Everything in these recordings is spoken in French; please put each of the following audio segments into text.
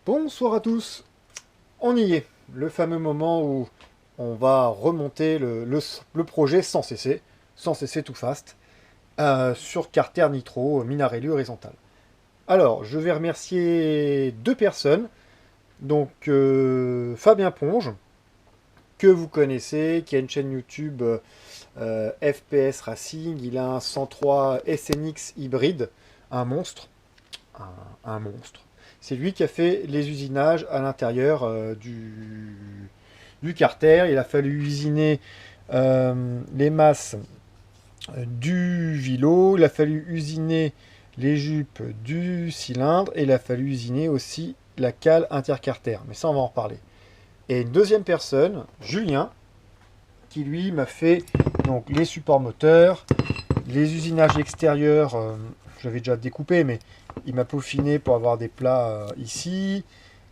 Bonsoir à tous. On y est, le fameux moment où on va remonter le projet sans cesser tout fast, sur Carter Nitro Minarelli horizontal. Alors, je vais remercier deux personnes. Donc, Fabien Ponge, que vous connaissez, qui a une chaîne YouTube FPS Racing. Il a un 103 SNX hybride, un monstre. Un monstre. C'est lui qui a fait les usinages à l'intérieur du carter. Il a fallu usiner les masses du vilo, il a fallu usiner les jupes du cylindre et il a fallu usiner aussi la cale intercarter. Mais ça, on va en reparler. Et une deuxième personne, Julien, qui lui m'a fait donc les supports moteurs, les usinages extérieurs. J'avais déjà découpé, mais il m'a peaufiné pour avoir des plats ici.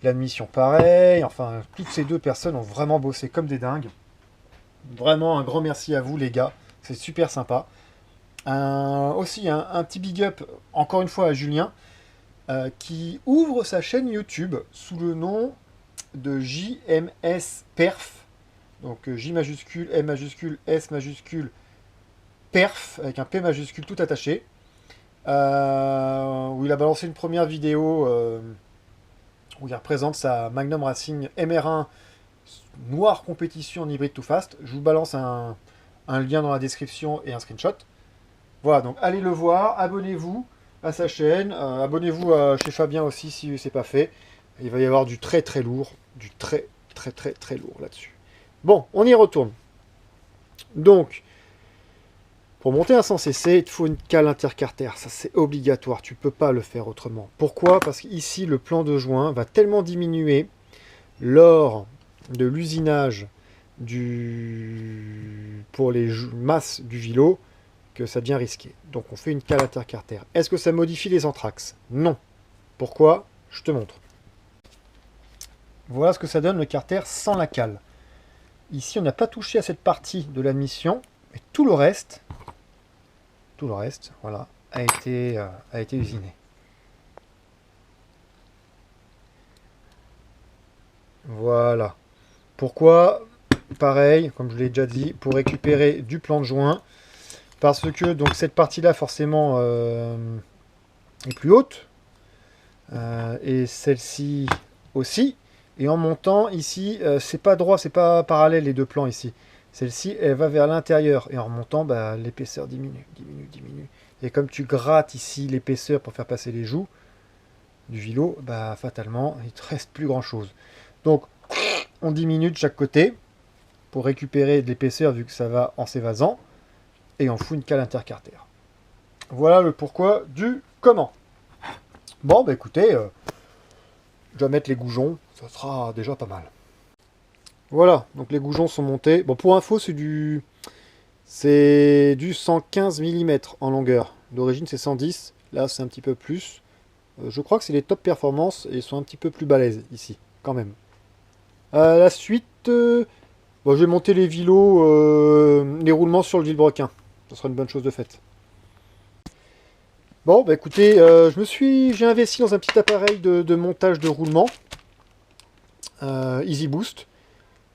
L'admission pareil. Enfin, toutes ces deux personnes ont vraiment bossé comme des dingues. Vraiment un grand merci à vous les gars. C'est super sympa. Aussi un petit big up encore une fois à Julien qui ouvre sa chaîne YouTube sous le nom de JMS Perf. Donc J majuscule, M majuscule, S majuscule, Perf avec un P majuscule tout attaché. Où il a balancé une première vidéo où il représente sa Magnum Racing MR1 noire compétition en hybride tout fast. Je vous balance un lien dans la description et un screenshot. Voilà, donc allez le voir, abonnez-vous à sa chaîne, abonnez-vous chez Fabien aussi si c'est pas fait. Il va y avoir du très très lourd, du très lourd là-dessus. Bon, on y retourne. Donc, pour monter un 100cc, il te faut une cale intercarter. Ça, c'est obligatoire. Tu ne peux pas le faire autrement. Pourquoi? Parce qu'ici, le plan de joint va tellement diminuer lors de l'usinage pour les masses du vilo que ça devient risqué. Donc, on fait une cale intercarter. Est-ce que ça modifie les anthrax? Non. Pourquoi? Je te montre. Voilà ce que ça donne le carter sans la cale. Ici, on n'a pas touché à cette partie de l'admission, mais tout le reste, voilà, a été usiné. Voilà. Pourquoi? Pareil, comme je l'ai déjà dit, pour récupérer du plan de joint, parce que donc cette partie-là, forcément, est plus haute, et celle-ci aussi. Et en montant, ici, c'est pas droit, c'est pas parallèle les deux plans ici. Celle-ci, elle va vers l'intérieur. Et en remontant, bah, l'épaisseur diminue. Et comme tu grattes ici l'épaisseur pour faire passer les joues du vilo, bah, fatalement, il ne te reste plus grand-chose. Donc, on diminue de chaque côté pour récupérer de l'épaisseur vu que ça va en s'évasant. Et on fout une cale intercarter. Voilà le pourquoi du comment. Bon, bah écoutez, je dois mettre les goujons. Ça sera déjà pas mal. Voilà, donc les goujons sont montés. Bon, pour info, c'est du 115 mm en longueur. D'origine, c'est 110. Là, c'est un petit peu plus. Je crois que c'est les top performances et ils sont un petit peu plus balèzes ici, quand même. La suite, bon, je vais monter les vilos, les roulements sur le vilebrequin. Ce sera une bonne chose de faite. Bon, bah écoutez, j'ai investi dans un petit appareil de montage de roulement. Easy Boost.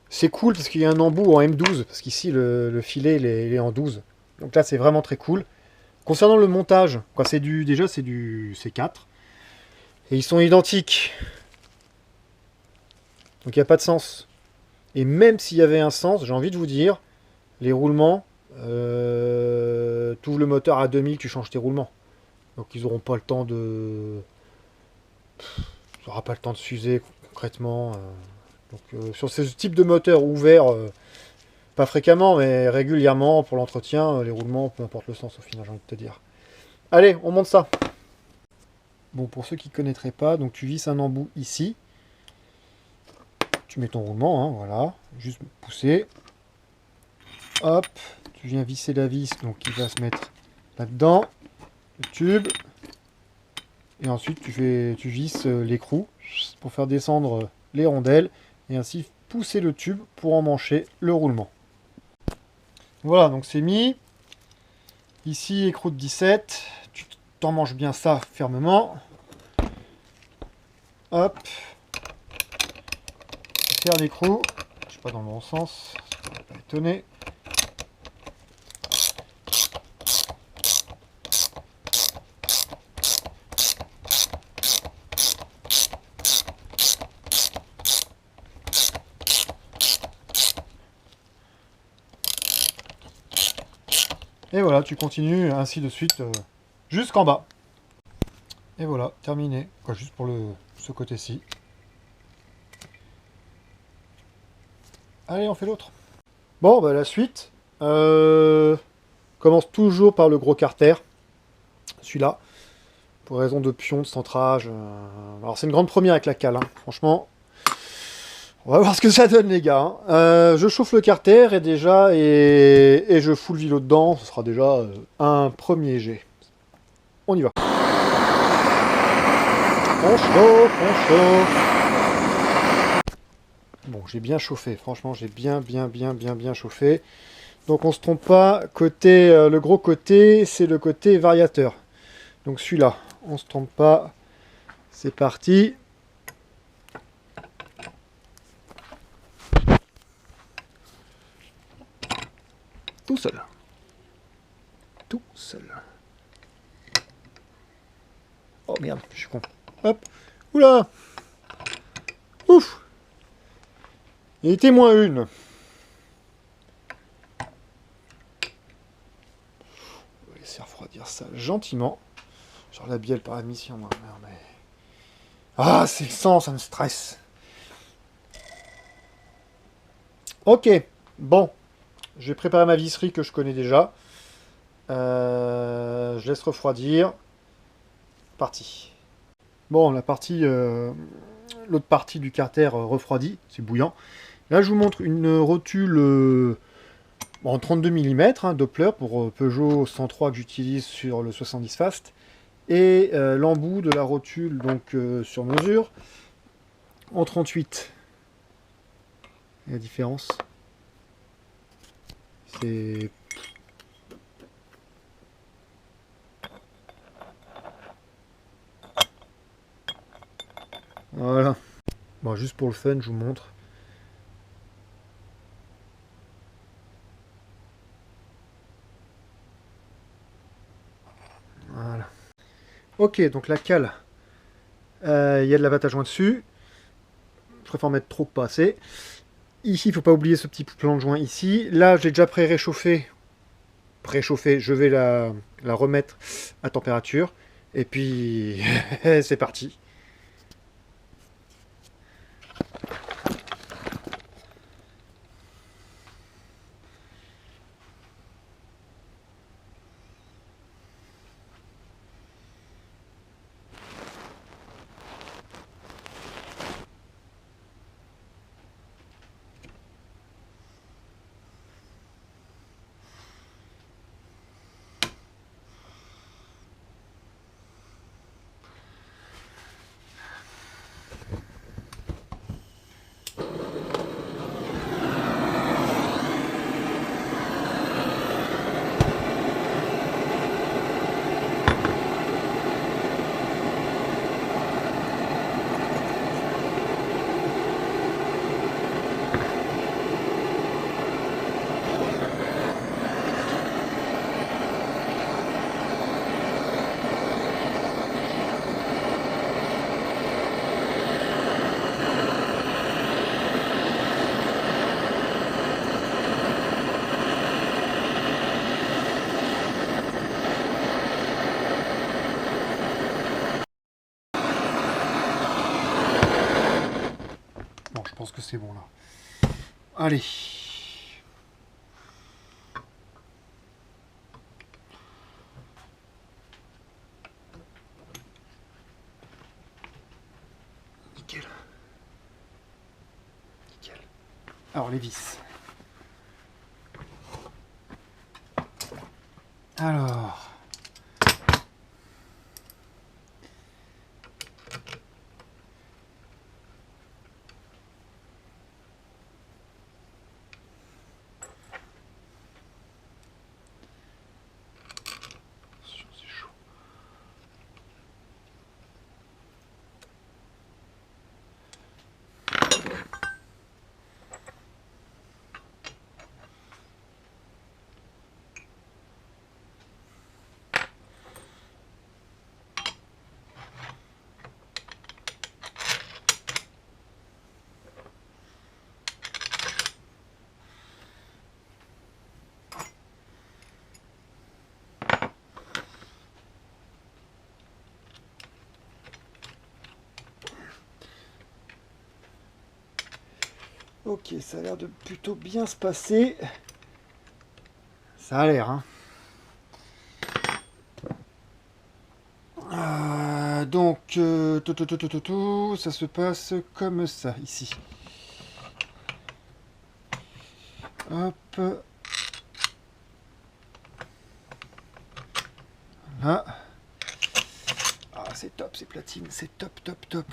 C'est cool parce qu'il y a un embout en M12, parce qu'ici le filet il est en 12. Donc là c'est vraiment très cool. Concernant le montage, déjà c'est du C4. Et ils sont identiques. Donc il n'y a pas de sens. Et même s'il y avait un sens, j'ai envie de vous dire, les roulements, tu ouvres le moteur à 2000, tu changes tes roulements. Donc ils n'auront pas le temps de... Tu n'auras pas le temps de s'user concrètement. Donc sur ce type de moteur ouvert, pas fréquemment, mais régulièrement pour l'entretien, les roulements, peu importe le sens au final, j'ai envie de te dire. Allez, on monte ça. Bon, pour ceux qui ne connaîtraient pas, donc tu visses un embout ici. Tu mets ton roulement, hein, voilà. Juste pousser. Hop, tu viens visser la vis, donc il va se mettre là-dedans. Le tube. Et ensuite, tu visses l'écrou pour faire descendre les rondelles. Et ainsi pousser le tube pour emmancher le roulement. Voilà, donc c'est mis. Ici, écrou de 17. Tu t'emmanches bien ça fermement. Hop. faire l'écrou. Je suis pas dans le bon sens, ça va pas étonner. Et voilà, tu continues ainsi de suite jusqu'en bas. Et voilà, terminé. Quoi, juste pour ce côté-ci. Allez, on fait l'autre. Bon, bah la suite. Commence toujours par le gros carter. Celui-là. Pour raison de pion, de centrage. Alors c'est une grande première avec la cale. Hein. Franchement, on va voir ce que ça donne les gars. Je chauffe le carter et déjà, et je fous le vilo dedans. Ce sera déjà un premier jet. On y va. On chauffe. Bon, j'ai bien chauffé. Franchement, j'ai bien chauffé. Donc on se trompe pas. Côté, le gros côté, c'est le côté variateur. Donc celui-là, on se trompe pas. C'est parti. Tout seul. Tout seul. Oh merde, je suis con. Hop. Oula. Ouf. Il était moins une. On va laisser refroidir ça gentiment. Genre la bielle par admission, moi. Mais... Ah, c'est le sang, ça me stresse. Ok. Bon. Je vais préparer ma visserie que je connais déjà. Je laisse refroidir. Parti. Bon, la partie... l'autre partie du carter refroidit. C'est bouillant. Là, je vous montre une rotule en 32 mm, hein, Doppler pour Peugeot 103 que j'utilise sur le 70 Fast. Et l'embout de la rotule donc sur mesure en 38. Et la différence, c'est... Voilà. Bon, juste pour le fun, je vous montre. Voilà. Ok, donc la cale, il y a de l'abattage joint dessus. Je préfère mettre trop, pas assez. Ici, il ne faut pas oublier ce petit plan de joint ici. Là, j'ai déjà pré-réchauffé. Préchauffé, je vais la remettre à température. Et puis, c'est parti. Bon, je pense que c'est bon là. Allez. Nickel. Nickel. Alors les vis. Alors. C'est chaud. Ok, ça a l'air de plutôt bien se passer. Ça a l'air, hein. Donc, ça se passe comme ça, ici. Hop. Là. Ah, c'est top, c'est platine, c'est top, top, top.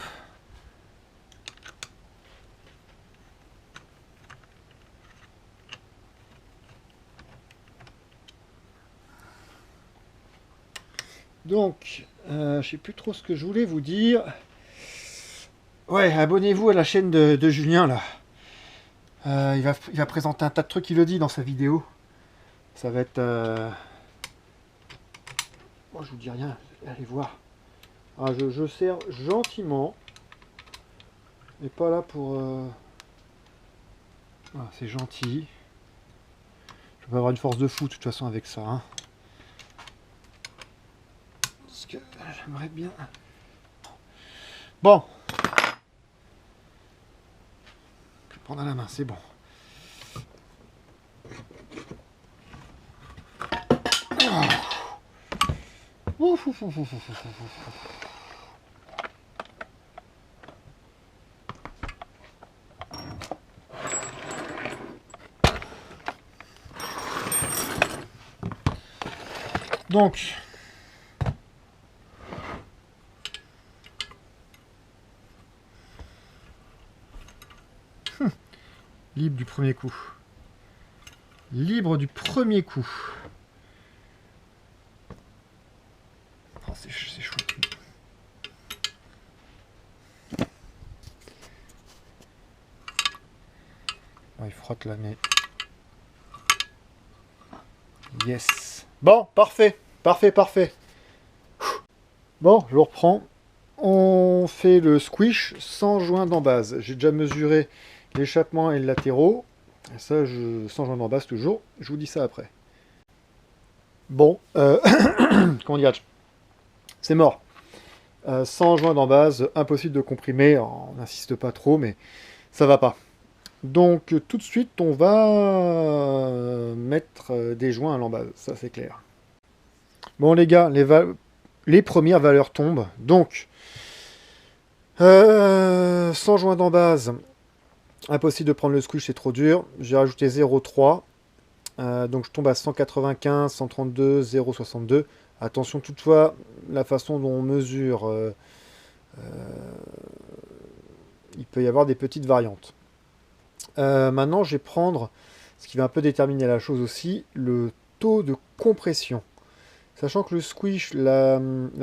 Donc, je sais plus trop ce que je voulais vous dire. Ouais, abonnez-vous à la chaîne de Julien, là. Il va présenter un tas de trucs, il le dit dans sa vidéo. Ça va être... Moi, je vous dis rien, allez voir. Ah, je sers gentiment. Et pas là pour... Ah, c'est gentil. Je vais avoir une force de fou, de toute façon, avec ça. Hein. Parce que j'aimerais bien... Bon. Je vais prendre à la main, c'est bon. Ouf, ouf, ouf, ouf, ouf, ouf, ouf. Donc, libre du premier coup. Libre du premier coup. Oh, c'est chouette. Oh, il frotte là, mais... Yes. Bon, parfait. Parfait, parfait. Bon, je reprends. On fait le squish sans joint d'embase. J'ai déjà mesuré l'échappement et le latéraux. Et ça, sans joint d'embase toujours. Je vous dis ça après. Bon, comment dire, c'est mort. Sans joint d'embase, impossible de comprimer. On n'insiste pas trop, mais ça va pas. Donc tout de suite, on va mettre des joints à l'embase. Ça, c'est clair. Bon, les gars, les premières valeurs tombent. Donc, sans joint d'embase, impossible de prendre le squish, c'est trop dur. J'ai rajouté 0,3. Donc je tombe à 195, 132, 0,62. Attention toutefois, la façon dont on mesure, il peut y avoir des petites variantes. Maintenant, je vais prendre, ce qui va un peu déterminer la chose aussi, le taux de compression. Sachant que le squish, la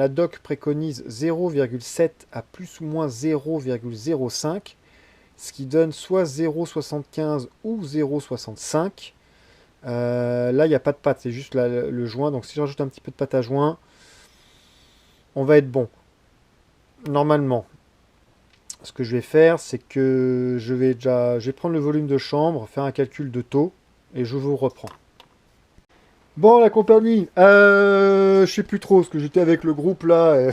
doc préconise 0,7 à plus ou moins 0,05, ce qui donne soit 0,75 ou 0,65. Là, il n'y a pas de pâte, c'est juste le joint. Donc si je rajoute un petit peu de pâte à joint, on va être bon. Normalement, ce que je vais faire, c'est que je vais prendre le volume de chambre, faire un calcul de taux, et je vous reprends. Bon, la compagnie, je sais plus trop, parce que j'étais avec le groupe là,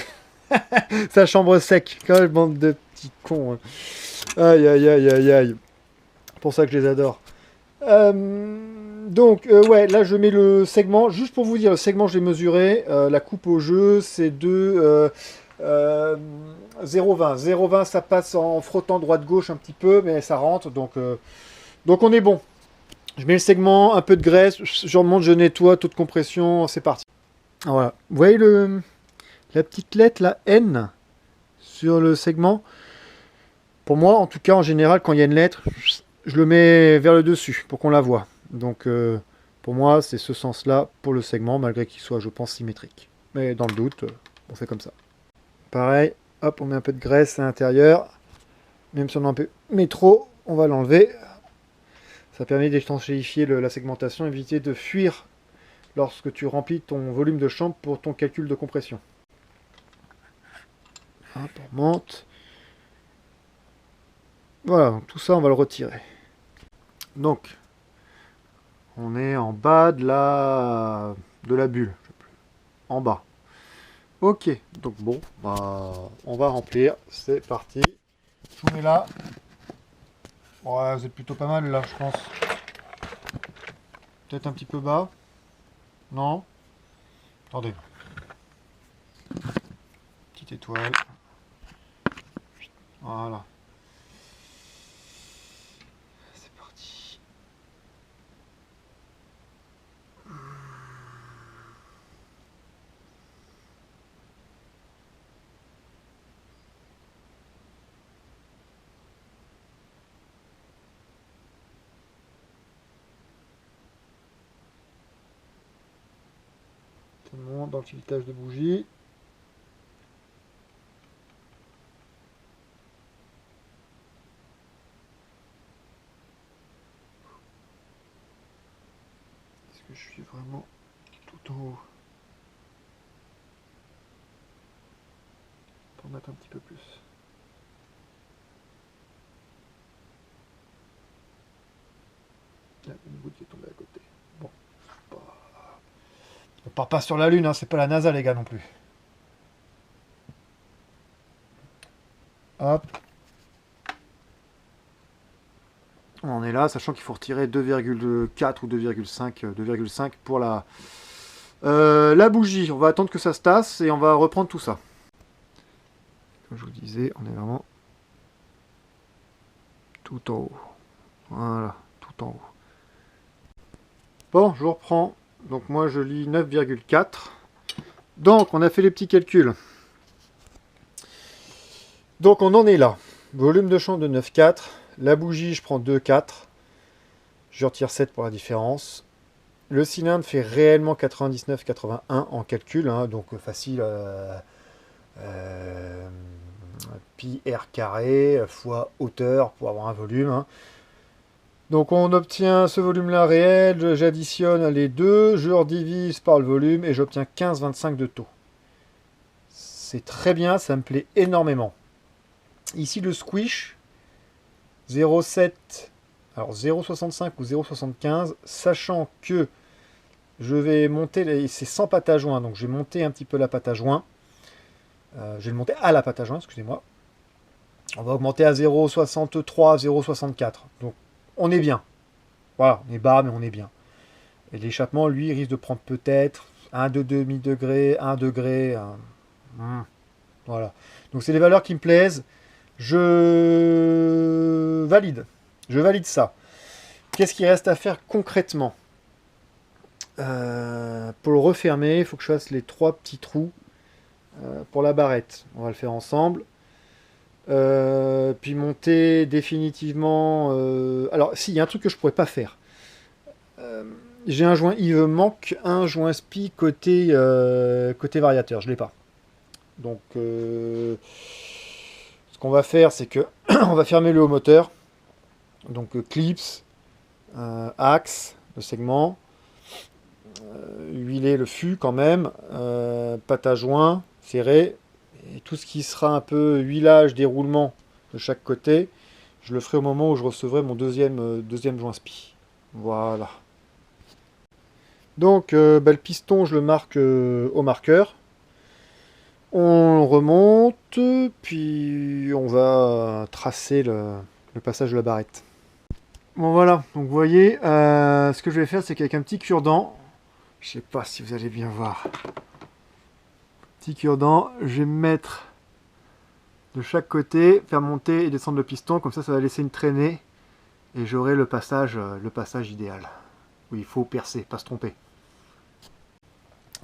sa chambre sec, quand même, bande de petits cons. Hein. Aïe, aïe, aïe, aïe, aïe. C'est pour ça que je les adore. Donc, ouais, là je mets le segment, juste pour vous dire, le segment je l'ai mesuré, la coupe au jeu c'est de 0,20. 0,20 ça passe en frottant droite-gauche un petit peu, mais ça rentre, donc on est bon. Je mets le segment, un peu de graisse, je remonte, je nettoie, taux de compression, c'est parti. Voilà, vous voyez la petite lettre, la N, sur le segment. Pour moi, en tout cas, en général, quand il y a une lettre, je le mets vers le dessus pour qu'on la voit. Donc, pour moi, c'est ce sens-là pour le segment, malgré qu'il soit, je pense, symétrique. Mais dans le doute, on fait comme ça. Pareil, hop, on met un peu de graisse à l'intérieur. Même si on en met trop, on va l'enlever. Ça permet d'étanchéifier la segmentation, éviter de fuir lorsque tu remplis ton volume de chambre pour ton calcul de compression. Hop, on remonte. Voilà, donc tout ça, on va le retirer. Donc, on est en bas de la bulle. En bas. Ok, donc bon, bah, on va remplir. C'est parti. Je vous mets là. Ouais, vous êtes plutôt pas mal là, je pense. Peut-être un petit peu bas. Non? Attendez. Petite étoile. Voilà. C'est parti. Tout le monde dans le filetage de bougie. Est-ce que je suis vraiment tout en haut? Pour mettre un petit peu plus. Il y a une goutte qui est tombée à côté. Bon. On part pas sur la Lune, hein, c'est pas la NASA les gars non plus. Hop. On en est là, sachant qu'il faut retirer 2,4 ou 2,5 pour la bougie. On va attendre que ça se tasse et on va reprendre tout ça. Comme je vous disais, on est vraiment tout en haut. Voilà, tout en haut. Bon, je reprends. Donc moi je lis 9,4. Donc on a fait les petits calculs. Donc on en est là. Volume de champ de 9,4. La bougie, je prends 2,4. Je retire 7 pour la différence. Le cylindre fait réellement 99,81 en calcul, hein, donc facile. Pi r carré fois hauteur pour avoir un volume. Hein. Donc on obtient ce volume-là réel, j'additionne les deux, je redivise par le volume et j'obtiens 15,25 de taux. C'est très bien, ça me plaît énormément. Ici le squish, 0,7, alors 0,65 ou 0,75, sachant que je vais monter, c'est sans pâte à joint, donc je vais monter un petit peu la pâte à joint. Je vais le monter à la pâte à joint, excusez-moi. On va augmenter à 0,63, 0,64. Donc on est bien. Voilà, on est bas, mais on est bien. Et l'échappement, lui, risque de prendre peut-être 1 de demi-degré, 1 degré. Voilà. Donc c'est les valeurs qui me plaisent. Je valide. Je valide ça. Qu'est-ce qu'il reste à faire concrètement? Pour le refermer, il faut que je fasse les 3 petits trous pour la barrette. On va le faire ensemble. Puis monter définitivement. Alors, si, il y a un truc que je pourrais pas faire. J'ai un joint, il me manque un joint SPI côté variateur, je l'ai pas. Donc, ce qu'on va faire, c'est que on va fermer le haut moteur. Donc, clips, axe, le segment, huiler le fût quand même, pâte à joint, serré, et tout ce qui sera un peu huilage, déroulement de chaque côté, je le ferai au moment où je recevrai mon deuxième joint SPI. Voilà. Donc le piston, je le marque au marqueur. On remonte, puis on va tracer le passage de la barrette. Bon voilà, donc vous voyez, ce que je vais faire, c'est qu'avec un petit cure-dent, je sais pas si vous allez bien voir, petit cure-dent, je vais me mettre de chaque côté, faire monter et descendre le piston, comme ça va laisser une traînée, et j'aurai le passage idéal, où il faut percer, pas se tromper.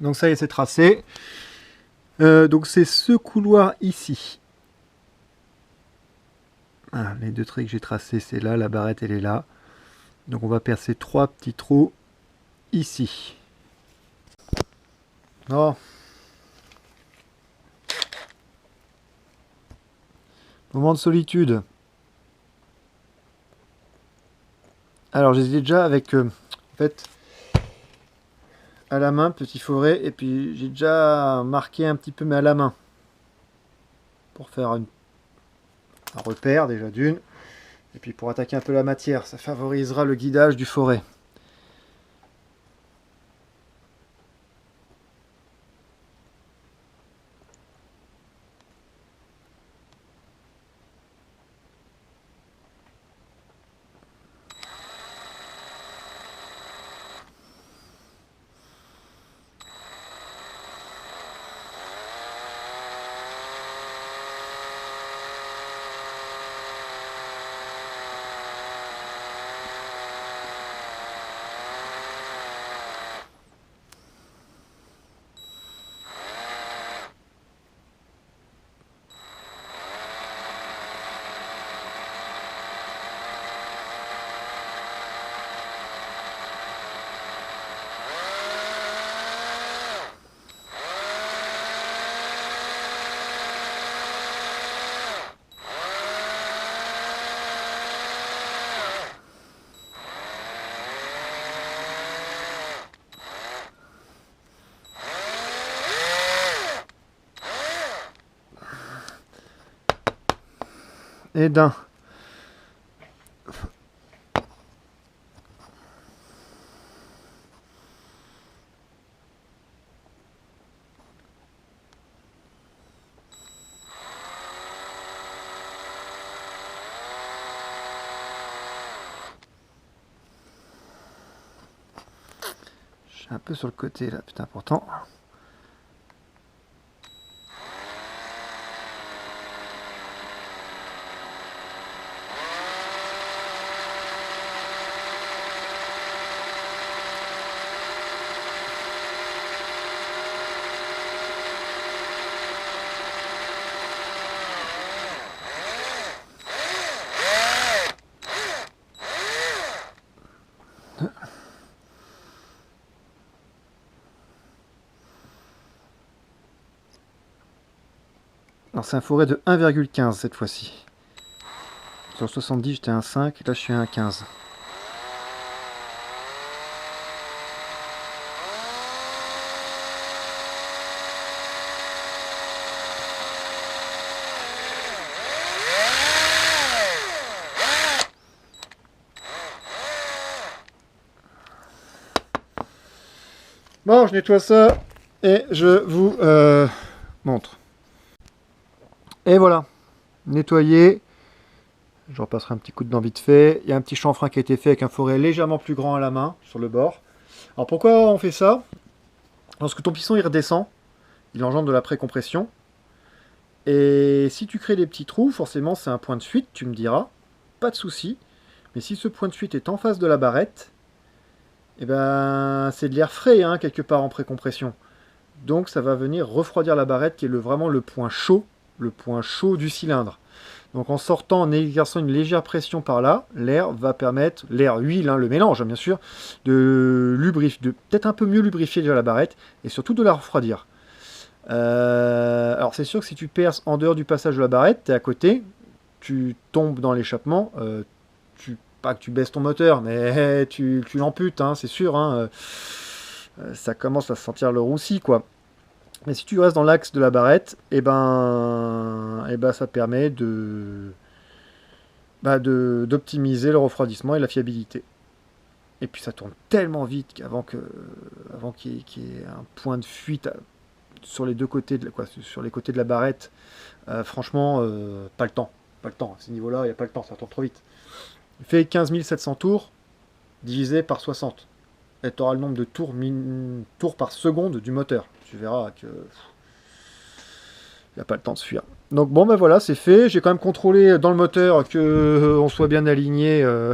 Donc ça y est, c'est tracé. Donc c'est ce couloir ici. Voilà, les deux traits que j'ai tracés, c'est là, la barrette elle est là. Donc on va percer 3 petits trous ici. Non. Moment de solitude. Alors j'ai déjà avec en fait à la main, petit forêt, et puis j'ai déjà marqué un petit peu mais à la main. Pour faire un repère déjà d'une. Et puis pour attaquer un peu la matière, ça favorisera le guidage du forêt. et d'un. Je suis un peu sur le côté là, putain, pourtant. Alors c'est un forêt de 1,15 cette fois-ci. Sur 70 j'étais à 1,5, là je suis à 1,15. Bon, je nettoie ça et je vous montre. Et voilà, nettoyé. Je repasserai un petit coup de dent vite fait. Il y a un petit chanfrein qui a été fait avec un forêt légèrement plus grand à la main sur le bord. Alors pourquoi on fait ça? Lorsque ton piston il redescend, il engendre de la précompression. Et si tu crées des petits trous, forcément c'est un point de fuite, tu me diras. Pas de souci. Mais si ce point de fuite est en face de la barrette, eh ben, c'est de l'air frais hein, quelque part en précompression. Donc ça va venir refroidir la barrette qui est vraiment le point chaud du cylindre. Donc en sortant, en exerçant une légère pression par là, l'air va permettre, l'air huile, hein, le mélange bien sûr, de peut-être un peu mieux lubrifier déjà la barrette et surtout de la refroidir. Alors c'est sûr que si tu perces en dehors du passage de la barrette, tu es à côté, tu tombes dans l'échappement, pas que tu baisses ton moteur, mais tu l'amputes, hein, c'est sûr. Hein, ça commence à sentir le roussi, quoi. Mais si tu restes dans l'axe de la barrette, ça permet d'optimiser le refroidissement et la fiabilité. Et puis ça tourne tellement vite avant qu'il y ait un point de fuite sur les deux côtés sur les côtés de la barrette. Franchement, pas le temps. Pas le temps. À ce niveau-là, il n'y a pas le temps, ça tourne trop vite. Il fait 15 700 tours divisé par 60. Et tu auras le nombre de tours par seconde du moteur. Tu verras que il n'y a pas le temps de se fuir. Donc bon ben voilà, c'est fait. J'ai quand même contrôlé dans le moteur qu'on soit bien aligné à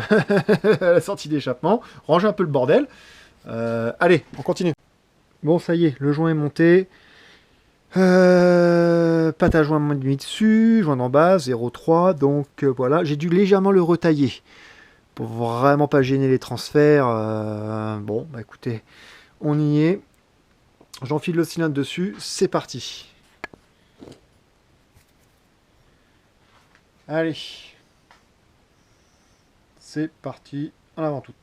la sortie d'échappement. Ranger un peu le bordel. Allez, on continue. Bon ça y est, le joint est monté. Pâte à joint mis dessus, joint en base, 0,3. Donc voilà, j'ai dû légèrement le retailler. Pour vraiment pas gêner les transferts. Bon, bah écoutez, on y est. J'enfile le cylindre dessus, c'est parti. Allez. C'est parti, en avant toute.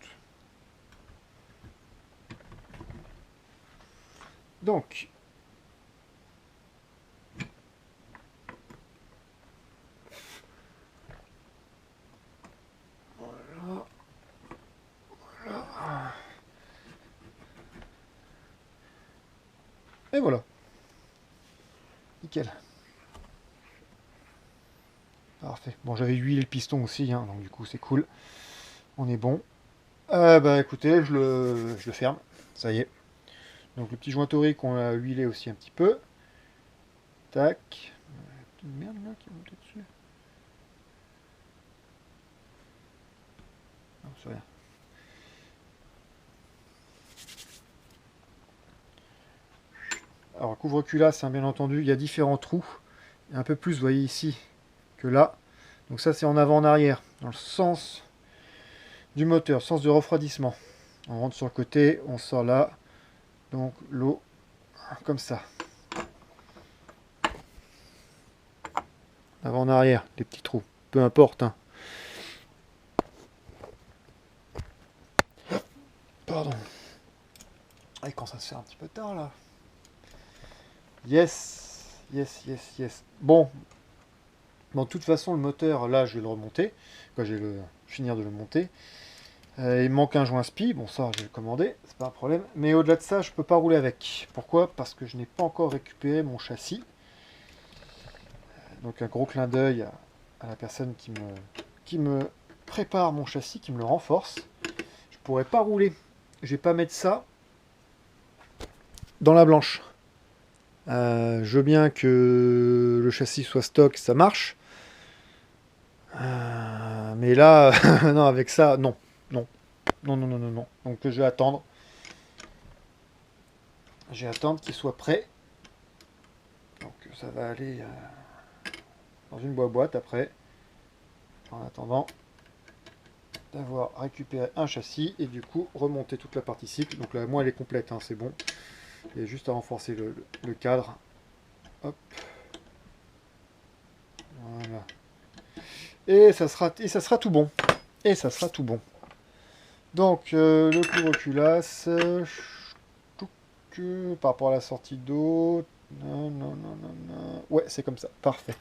Donc. Voilà. Voilà. Et voilà. Nickel. Parfait. Bon, j'avais huilé le piston aussi, hein, donc du coup c'est cool. On est bon. Bah écoutez, je le ferme. Ça y est. Donc le petit joint torique, on l'a huilé aussi un petit peu. Tac. Une merde là qui est montée dessus. Non, c'est rien. Alors, couvre-culasse, hein, bien entendu, il y a différents trous. Il y a un peu plus, vous voyez ici, que là. Donc ça, c'est en avant, en arrière, dans le sens du moteur, sens de refroidissement. On rentre sur le côté, on sort là. Donc l'eau, comme ça. Avant, en arrière, les petits trous. Peu importe. Hein. Pardon. Et quand ça se fait un petit peu tard, là. Yes. Yes, yes, yes. Bon. Bon, de toute façon, le moteur, là, je vais le remonter. Quand je vais finir de le monter. Il me manque un joint SPI. Bon, ça, je vais le commander. C'est pas un problème. Mais au-delà de ça, je peux pas rouler avec. Pourquoi? Parce que je n'ai pas encore récupéré mon châssis. Donc, un gros clin d'œil à la personne qui me prépare mon châssis, qui me le renforce. Je pourrais pas rouler. Je vais pas mettre ça dans la blanche. Je veux bien que le châssis soit stock, ça marche. Mais là, non, avec ça, non. Non. Non, non, non, non, non. Donc je vais attendre. Je vais attendre qu'il soit prêt. Donc ça va aller dans une boîte après. En attendant d'avoir récupéré un châssis et du coup remonter toute la partie cycle. Donc là, moi, elle est complète, hein, c'est bon. Il y a juste à renforcer le cadre. Hop. Voilà. Et ça sera tout bon. Et ça sera tout bon. Donc, le couvre-culasse, par rapport à la sortie d'eau, non, non, non, non, non. Ouais, c'est comme ça, parfait.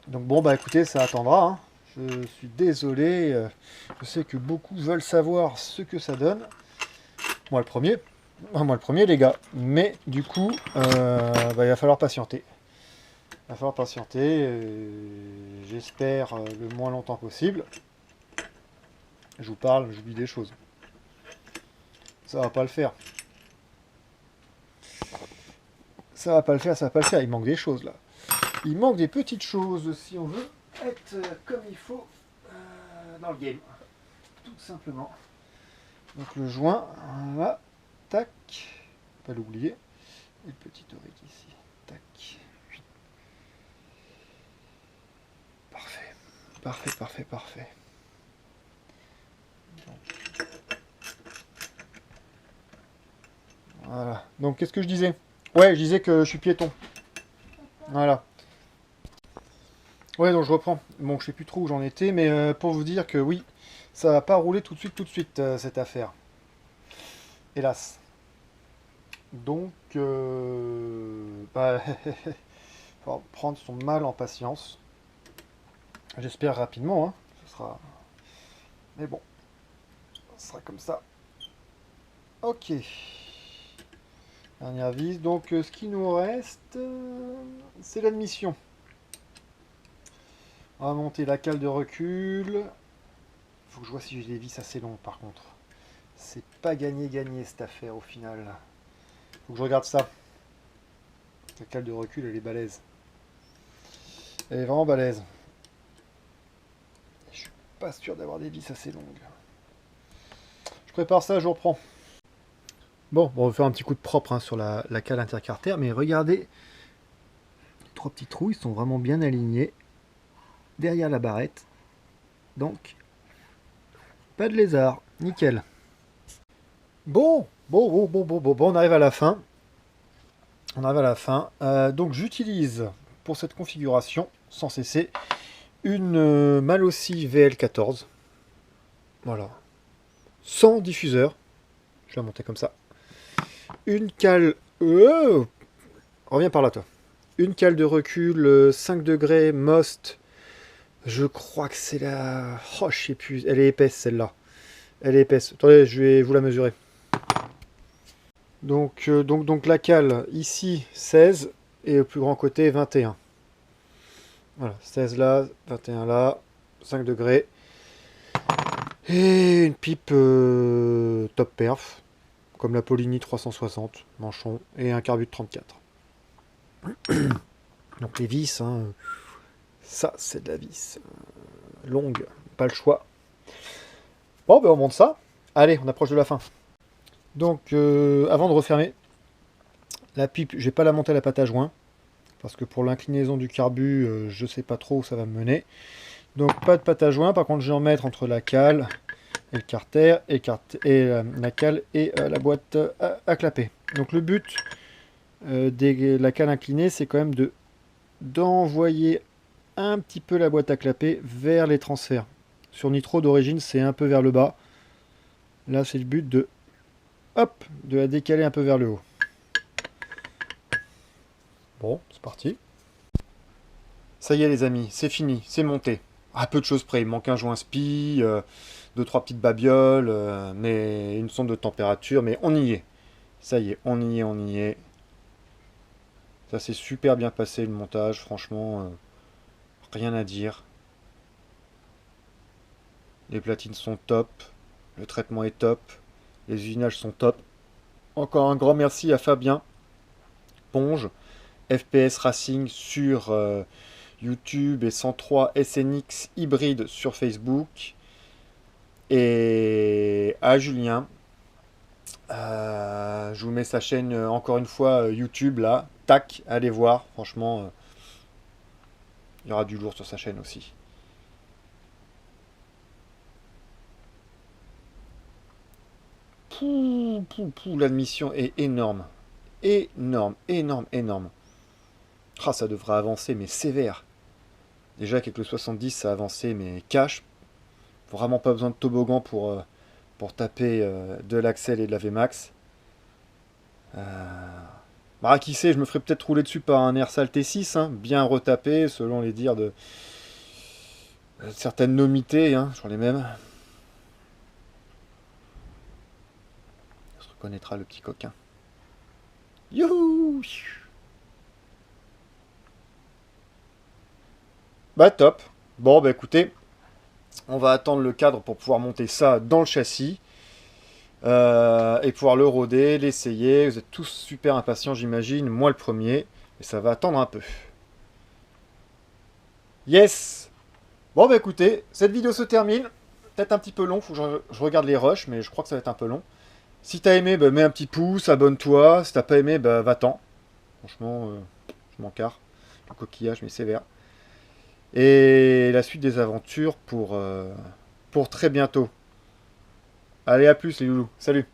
Donc bon, bah écoutez, ça attendra, hein. Je suis désolé, je sais que beaucoup veulent savoir ce que ça donne. Moi le premier, les gars. Mais du coup, bah, il va falloir patienter. Il va falloir patienter, j'espère le moins longtemps possible. Je vous parle, j'oublie des choses. Ça va pas le faire. Ça va pas le faire, ça va pas le faire. Il manque des choses là. Il manque des petites choses si on veut être comme il faut dans le game. Tout simplement. Donc le joint, voilà. Tac. Pas l'oublier. Et le petit auric ici. Tac. Parfait. Parfait, parfait, parfait. Voilà. Donc qu'est-ce que je disais? Ouais, je disais que je suis piéton. Voilà. Ouais, donc je reprends. Bon, je sais plus trop où j'en étais, mais pour vous dire que oui, ça va pas rouler tout de suite, cette affaire. Hélas. Donc, bah, faut prendre son mal en patience. J'espère rapidement, hein. Ce sera... Mais bon, ce sera comme ça. Ok. Dernière vis. Donc, ce qui nous reste, c'est l'admission. On va monter la cale de recul. Faut que je vois si j'ai des vis assez longues, par contre. C'est pas gagné cette affaire, au final. Faut que je regarde ça. La cale de recul, elle est balèze. Elle est vraiment balèze. Je suis pas sûr d'avoir des vis assez longues. Je prépare ça, je vous reprends. Bon, on va faire un petit coup de propre, hein, sur la cale intercartère, mais regardez, les 3 petits trous, ils sont vraiment bien alignés derrière la barrette. Donc, pas de lézard, nickel. Bon, on arrive à la fin. On arrive à la fin. Donc j'utilise pour cette configuration, sans cesser, une Malossi VL14. Voilà. Sans diffuseur. Je vais la monter comme ça. Une cale... reviens par là, toi. Une cale de recul 5 degrés Most. Je crois que c'est la... Oh, je sais plus. Elle est épaisse, celle-là. Elle est épaisse. Attendez, je vais vous la mesurer. Donc la cale, ici, 16. Et au plus grand côté, 21. Voilà, 16 là, 21 là, 5 degrés. Et une pipe top perf, comme la Polini 360, manchon, et un carbut de 34. Donc les vis, hein, ça c'est de la vis longue, pas le choix. Bon, ben on monte ça. Allez, on approche de la fin. Donc, avant de refermer, la pipe, je vais pas la monter à la pâte à joint, parce que pour l'inclinaison du carbu, je sais pas trop où ça va me mener. Donc pas de pâte à joint, par contre je vais en mettre entre la cale et le carter, et la cale et la boîte à clapper. Donc le but de la cale inclinée, c'est quand même d'envoyer un petit peu la boîte à clapper vers les transferts. Sur Nitro d'origine, c'est un peu vers le bas. Là, c'est le but de la décaler un peu vers le haut. Bon, c'est parti. Ça y est les amis, c'est fini, c'est monté. À peu de choses près, il manque un joint spi, deux, trois petites babioles, mais une sonde de température, mais on y est. Ça y est, on y est, on y est. Ça s'est super bien passé le montage, franchement, rien à dire. Les platines sont top, le traitement est top, les usinages sont top. Encore un grand merci à Fabien Ponge, FPS Racing sur YouTube et 103 SNX hybride sur Facebook. Et à Julien, je vous mets sa chaîne encore une fois YouTube là. Tac, allez voir. Franchement, il y aura du lourd sur sa chaîne aussi. L'admission est énorme. Énorme, énorme, énorme. Ah, ça devrait avancer, mais sévère. Déjà qu'avec le 70, ça a avancé, mais cash. Vraiment pas besoin de toboggan pour taper de l'Axel et de la VMAX. Bah, qui sait, je me ferais peut-être rouler dessus par un Airsal T6, hein, bien retapé, selon les dires de certaines nomités, hein, sur les mêmes. On se reconnaîtra le petit coquin. Youhou! Bah top. Bon bah écoutez, on va attendre le cadre pour pouvoir monter ça dans le châssis. Et pouvoir le rôder, l'essayer. Vous êtes tous super impatients, j'imagine. Moi le premier. Mais ça va attendre un peu. Yes! Bon bah écoutez, cette vidéo se termine. Peut-être un petit peu long, faut que je regarde les rushs, mais je crois que ça va être un peu long. Si t'as aimé, bah, mets un petit pouce, abonne-toi. Si t'as pas aimé, bah va-t'en. Franchement, je m'en carre. Le coquillage, mais sévère. Et la suite des aventures pour très bientôt. Allez, à plus les loulous. Salut!